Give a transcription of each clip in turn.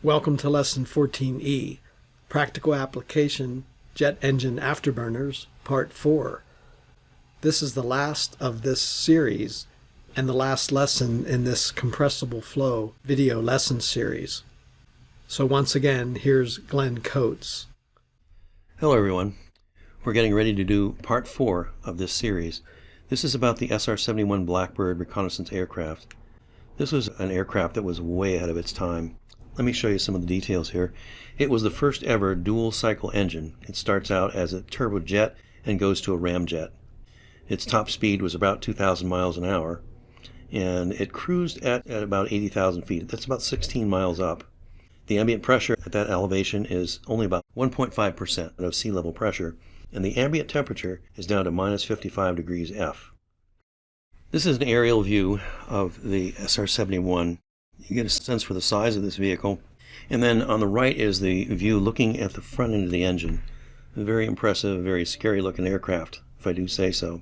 Welcome to Lesson 14E, Practical Application, Jet Engine Afterburners, Part 4. This is the last of this series and the last lesson in this compressible flow video lesson series. So once again, here's Glen Coates. Hello everyone. We're getting ready to do Part 4 of this series. This is about the SR-71 Blackbird reconnaissance aircraft. This was an aircraft that was way ahead of its time. Let me show you some of the details here. It was the first ever dual cycle engine. It starts out as a turbojet and goes to a ramjet. Its top speed was about 2,000 miles an hour, and it cruised at about 80,000 feet. That's about 16 miles up. The ambient pressure at that elevation is only about 1.5% of sea level pressure, and the ambient temperature is down to minus 55 degrees F. This is an aerial view of the SR-71. You get a sense for the size of this vehicle. And then on the right is the view looking at the front end of the engine. A very impressive, very scary looking aircraft, if I do say so.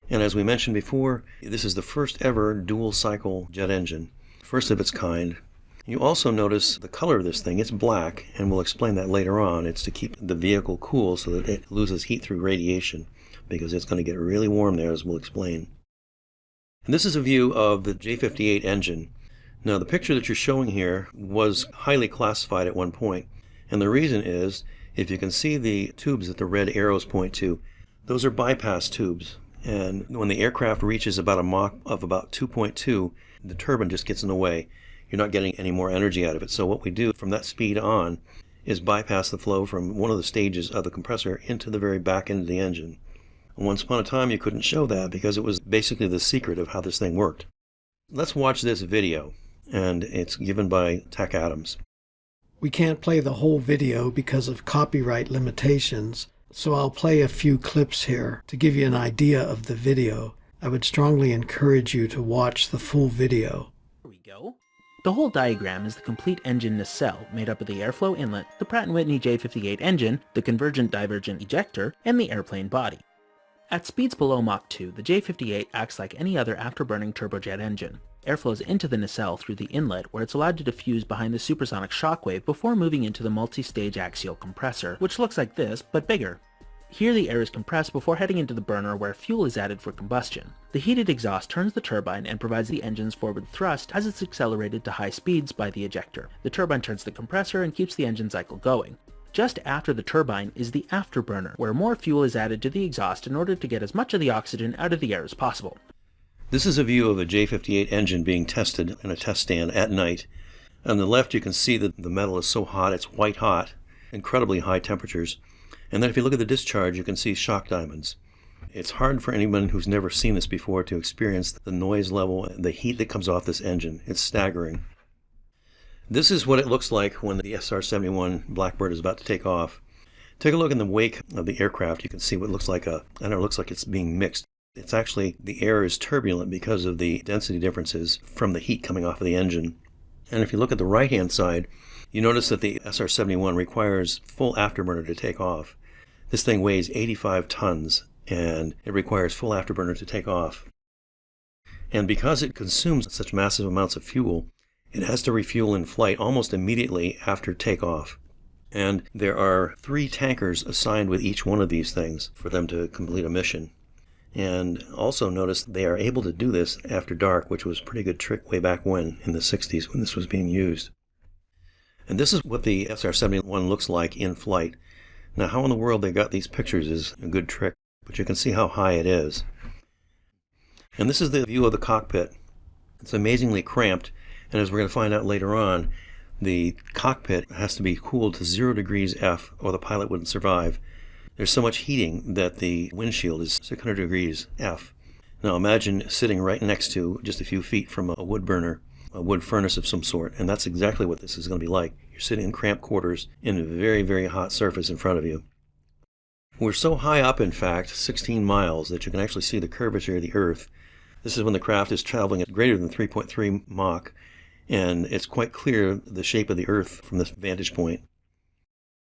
And as we mentioned before, this is the first ever dual cycle jet engine, first of its kind. You also notice the color of this thing. It's black, and we'll explain that later on. It's to keep the vehicle cool so that it loses heat through radiation, because it's going to get really warm there, as we'll explain. And this is a view of the J-58 engine. Now, the picture that you're showing here was highly classified at one point, and the reason is, if you can see the tubes that the red arrows point to, those are bypass tubes, and when the aircraft reaches about a Mach of about 2.2, the turbine just gets in the way. You're not getting any more energy out of it, so what we do from that speed on is bypass the flow from one of the stages of the compressor into the very back end of the engine. Once upon a time, you couldn't show that because it was basically the secret of how this thing worked. Let's watch this video, and it's given by Tech Adams. We can't play the whole video because of copyright limitations, so I'll play a few clips here to give you an idea of the video. I would strongly encourage you to watch the full video. Here we go. The whole diagram is the complete engine nacelle made up of the airflow inlet, the Pratt & Whitney J58 engine, the convergent-divergent ejector, and the airplane body. At speeds below Mach 2, the J58 acts like any other afterburning turbojet engine. Air flows into the nacelle through the inlet, where it's allowed to diffuse behind the supersonic shockwave before moving into the multi-stage axial compressor, which looks like this, but bigger. Here the air is compressed before heading into the burner where fuel is added for combustion. The heated exhaust turns the turbine and provides the engine's forward thrust as it's accelerated to high speeds by the ejector. The turbine turns the compressor and keeps the engine cycle going. Just after the turbine is the afterburner, where more fuel is added to the exhaust in order to get as much of the oxygen out of the air as possible. This is a view of a J-58 engine being tested in a test stand at night. On the left you can see that the metal is so hot, it's white hot, incredibly high temperatures. And then if you look at the discharge, you can see shock diamonds. It's hard for anyone who's never seen this before to experience the noise level and the heat that comes off this engine. It's staggering. This is what it looks like when the SR-71 Blackbird is about to take off. Take a look in the wake of the aircraft. You can see what looks like it looks like it's being mixed. It's actually, the air is turbulent because of the density differences from the heat coming off of the engine. And if you look at the right-hand side, you notice that the SR-71 requires full afterburner to take off. This thing weighs 85 tons, and it requires full afterburner to take off. And because it consumes such massive amounts of fuel, it has to refuel in flight almost immediately after takeoff. And there are 3 tankers assigned with each one of these things for them to complete a mission. And also notice they are able to do this after dark, which was a pretty good trick way back when, in the 60s, when this was being used. And this is what the SR-71 looks like in flight. Now, how in the world they got these pictures is a good trick, but you can see how high it is. And this is the view of the cockpit. It's amazingly cramped, and as we're going to find out later on, the cockpit has to be cooled to 0 degrees F or the pilot wouldn't survive. There's so much heating that the windshield is 600 degrees F. Now imagine sitting right next to, just a few feet from a wood burner, a wood furnace of some sort, and that's exactly what this is going to be like. You're sitting in cramped quarters in a very, very hot surface in front of you. We're so high up, in fact, 16 miles, that you can actually see the curvature of the Earth. This is when the craft is traveling at greater than 3.3 Mach, and it's quite clear the shape of the Earth from this vantage point.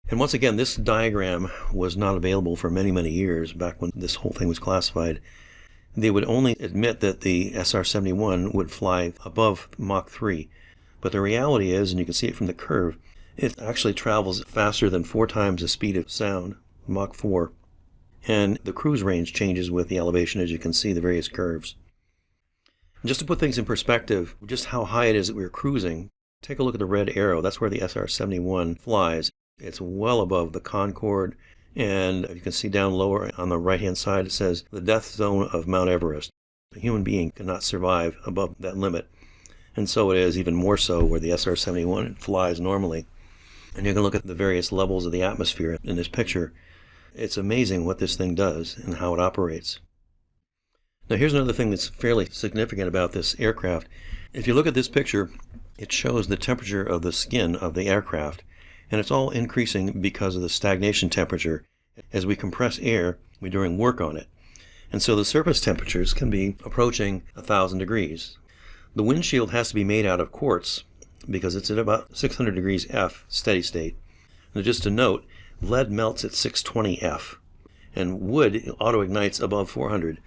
And once again, this diagram was not available for many, many years, back when this whole thing was classified. They would only admit that the SR-71 would fly above Mach 3, But the reality is, and you can see it from the curve, it actually travels faster than 4 times the speed of sound, Mach 4. And the cruise range changes with the elevation, as you can see the various curves. Just to put things in perspective, just how high it is that we're cruising, take a look at the red arrow. That's where the SR-71 flies. It's well above the Concorde, and you can see down lower on the right-hand side it says the death zone of Mount Everest. A human being cannot survive above that limit. And so it is even more so where the SR-71 flies normally. And you can look at the various levels of the atmosphere in this picture. It's amazing what this thing does and how it operates. Now here's another thing that's fairly significant about this aircraft. If you look at this picture, it shows the temperature of the skin of the aircraft, and it's all increasing because of the stagnation temperature. As we compress air, we're doing work on it. And so the surface temperatures can be approaching 1,000 degrees. The windshield has to be made out of quartz because it's at about 600 degrees F steady state. Now just to note, lead melts at 620 F, and wood auto-ignites above 400.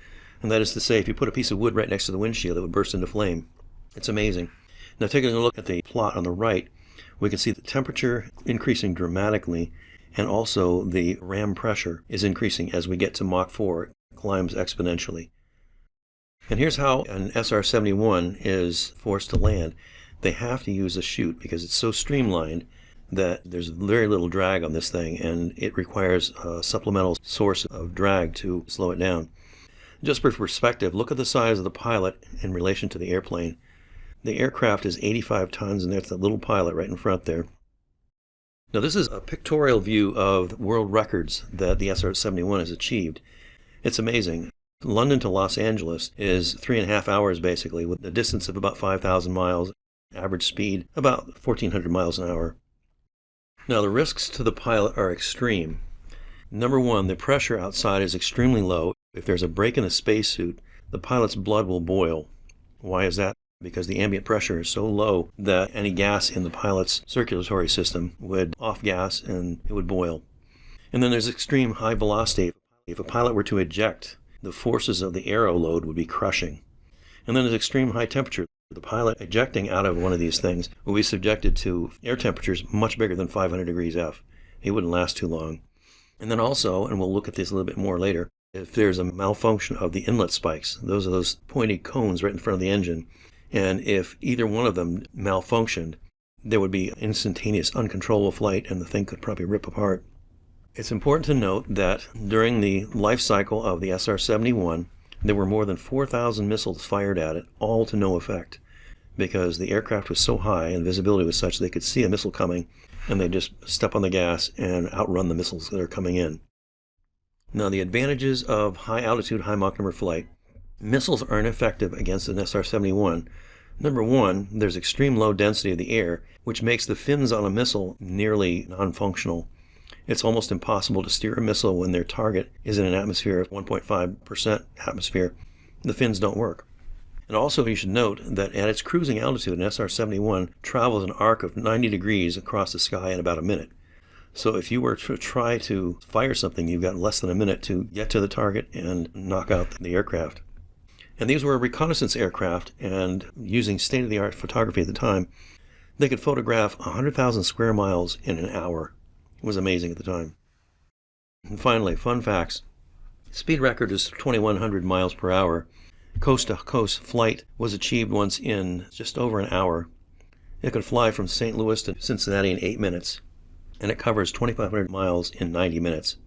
And that is to say, if you put a piece of wood right next to the windshield, it would burst into flame. It's amazing. Now taking a look at the plot on the right, we can see the temperature increasing dramatically, and also the ram pressure is increasing as we get to Mach 4. It climbs exponentially. And here's how an SR-71 is forced to land. They have to use a chute because it's so streamlined that there's very little drag on this thing, and it requires a supplemental source of drag to slow it down. Just for perspective, look at the size of the pilot in relation to the airplane. The aircraft is 85 tons, and that's the little pilot right in front there. Now this is a pictorial view of world records that the SR-71 has achieved. It's amazing. London to Los Angeles is 3.5 hours basically, with a distance of about 5,000 miles, average speed about 1,400 miles an hour. Now the risks to the pilot are extreme. Number one, the pressure outside is extremely low. If there's a break in the spacesuit, the pilot's blood will boil. Why is that? Because the ambient pressure is so low that any gas in the pilot's circulatory system would off-gas and it would boil. And then there's extreme high velocity. If a pilot were to eject, the forces of the aero load would be crushing. And then there's extreme high temperature. The pilot ejecting out of one of these things will be subjected to air temperatures much bigger than 500 degrees F. It wouldn't last too long. And then also, and we'll look at this a little bit more later, if there's a malfunction of the inlet spikes, those are those pointed cones right in front of the engine, and if either one of them malfunctioned, there would be instantaneous uncontrollable flight and the thing could probably rip apart. It's important to note that during the life cycle of the SR-71, there were more than 4,000 missiles fired at it, all to no effect, because the aircraft was so high and visibility was such they could see a missile coming and they just step on the gas and outrun the missiles that are coming in. Now the advantages of high altitude, high Mach number flight. Missiles are ineffective against an SR-71. Number one, there's extreme low density of the air, which makes the fins on a missile nearly non-functional. It's almost impossible to steer a missile when their target is in an atmosphere of 1.5% atmosphere. The fins don't work. And also you should note that at its cruising altitude, an SR-71 travels an arc of 90 degrees across the sky in about a minute. So if you were to try to fire something, you've got less than a minute to get to the target and knock out the aircraft. And these were reconnaissance aircraft, and using state-of-the-art photography at the time, they could photograph 100,000 square miles in an hour. It was amazing at the time. And finally, fun facts. Speed record is 2,100 miles per hour. Coast-to-coast flight was achieved once in just over an hour. It could fly from St. Louis to Cincinnati in 8 minutes, and it covers 2,500 miles in 90 minutes.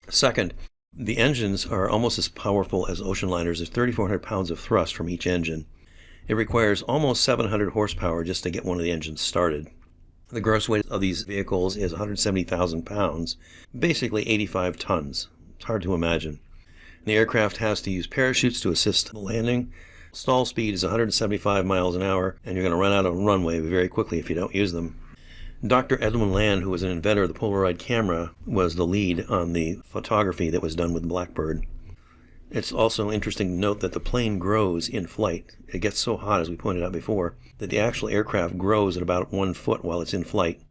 Second, the engines are almost as powerful as ocean liners. There's 3,400 pounds of thrust from each engine. It requires almost 700 horsepower just to get one of the engines started. The gross weight of these vehicles is 170,000 pounds, basically 85 tons. It's hard to imagine. The aircraft has to use parachutes to assist the landing. Stall speed is 175 miles an hour, and you're going to run out of runway very quickly if you don't use them. Dr. Edwin Land, who was an inventor of the Polaroid camera, was the lead on the photography that was done with Blackbird. It's also interesting to note that the plane grows in flight. It gets so hot, as we pointed out before, that the actual aircraft grows at about 1 foot while it's in flight.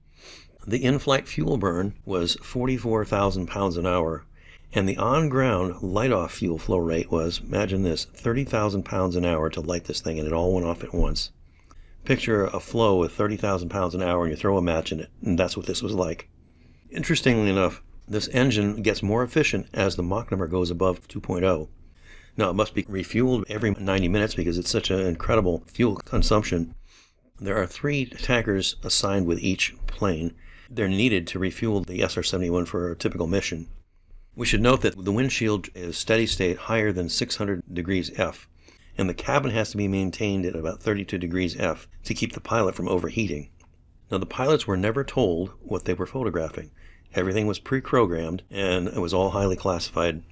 The in-flight fuel burn was 44,000 pounds an hour, and the on-ground light-off fuel flow rate was, imagine this, 30,000 pounds an hour to light this thing, and it all went off at once. Picture a flow with 30,000 pounds an hour and you throw a match in it, and that's what this was like. Interestingly enough, this engine gets more efficient as the Mach number goes above 2.0. Now, it must be refueled every 90 minutes because it's such an incredible fuel consumption. There are 3 tankers assigned with each plane. They're needed to refuel the SR-71 for a typical mission. We should note that the windshield is steady state higher than 600 degrees F, and the cabin has to be maintained at about 32 degrees F to keep the pilot from overheating. Now, the pilots were never told what they were photographing. Everything was pre-programmed, and it was all highly classified.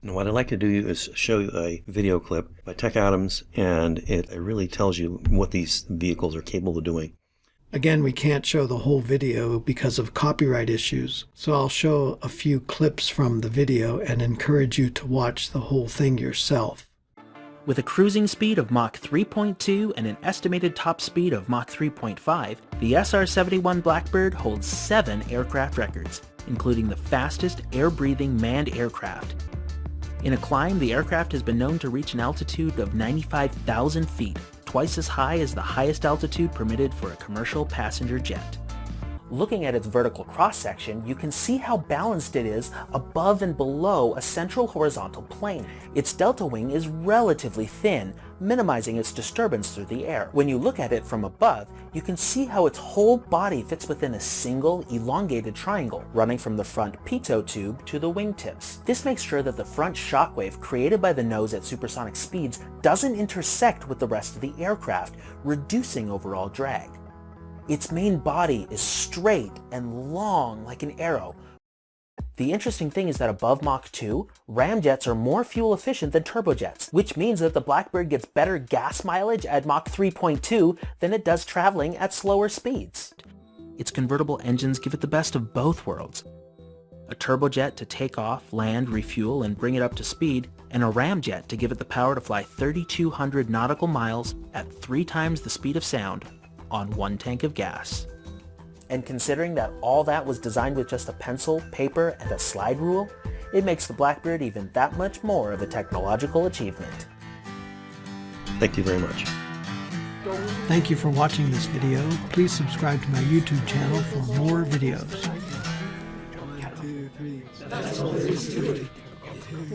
Now, what I'd like to do is show you a video clip by Tech Adams, and it really tells you what these vehicles are capable of doing. Again, we can't show the whole video because of copyright issues, so I'll show a few clips from the video and encourage you to watch the whole thing yourself. With a cruising speed of Mach 3.2 and an estimated top speed of Mach 3.5, the SR-71 Blackbird holds 7 aircraft records, including the fastest air-breathing manned aircraft. In a climb, the aircraft has been known to reach an altitude of 95,000 feet, twice as high as the highest altitude permitted for a commercial passenger jet. Looking at its vertical cross-section, you can see how balanced it is above and below a central horizontal plane. Its delta wing is relatively thin, minimizing its disturbance through the air. When you look at it from above, you can see how its whole body fits within a single, elongated triangle, running from the front pitot tube to the wingtips. This makes sure that the front shockwave created by the nose at supersonic speeds doesn't intersect with the rest of the aircraft, reducing overall drag. Its main body is straight and long like an arrow. The interesting thing is that above Mach 2, ramjets are more fuel efficient than turbojets, which means that the Blackbird gets better gas mileage at Mach 3.2 than it does traveling at slower speeds. Its convertible engines give it the best of both worlds. A turbojet to take off, land, refuel, and bring it up to speed, and a ramjet to give it the power to fly 3,200 nautical miles at 3 times the speed of sound on 1 tank of gas. And considering that all that was designed with just a pencil, paper, and a slide rule, it makes the Blackbird even that much more of a technological achievement. Thank you very much. Thank you for watching this video. Please subscribe to my YouTube channel for more videos. 1, 2, 3. That's all there is to it.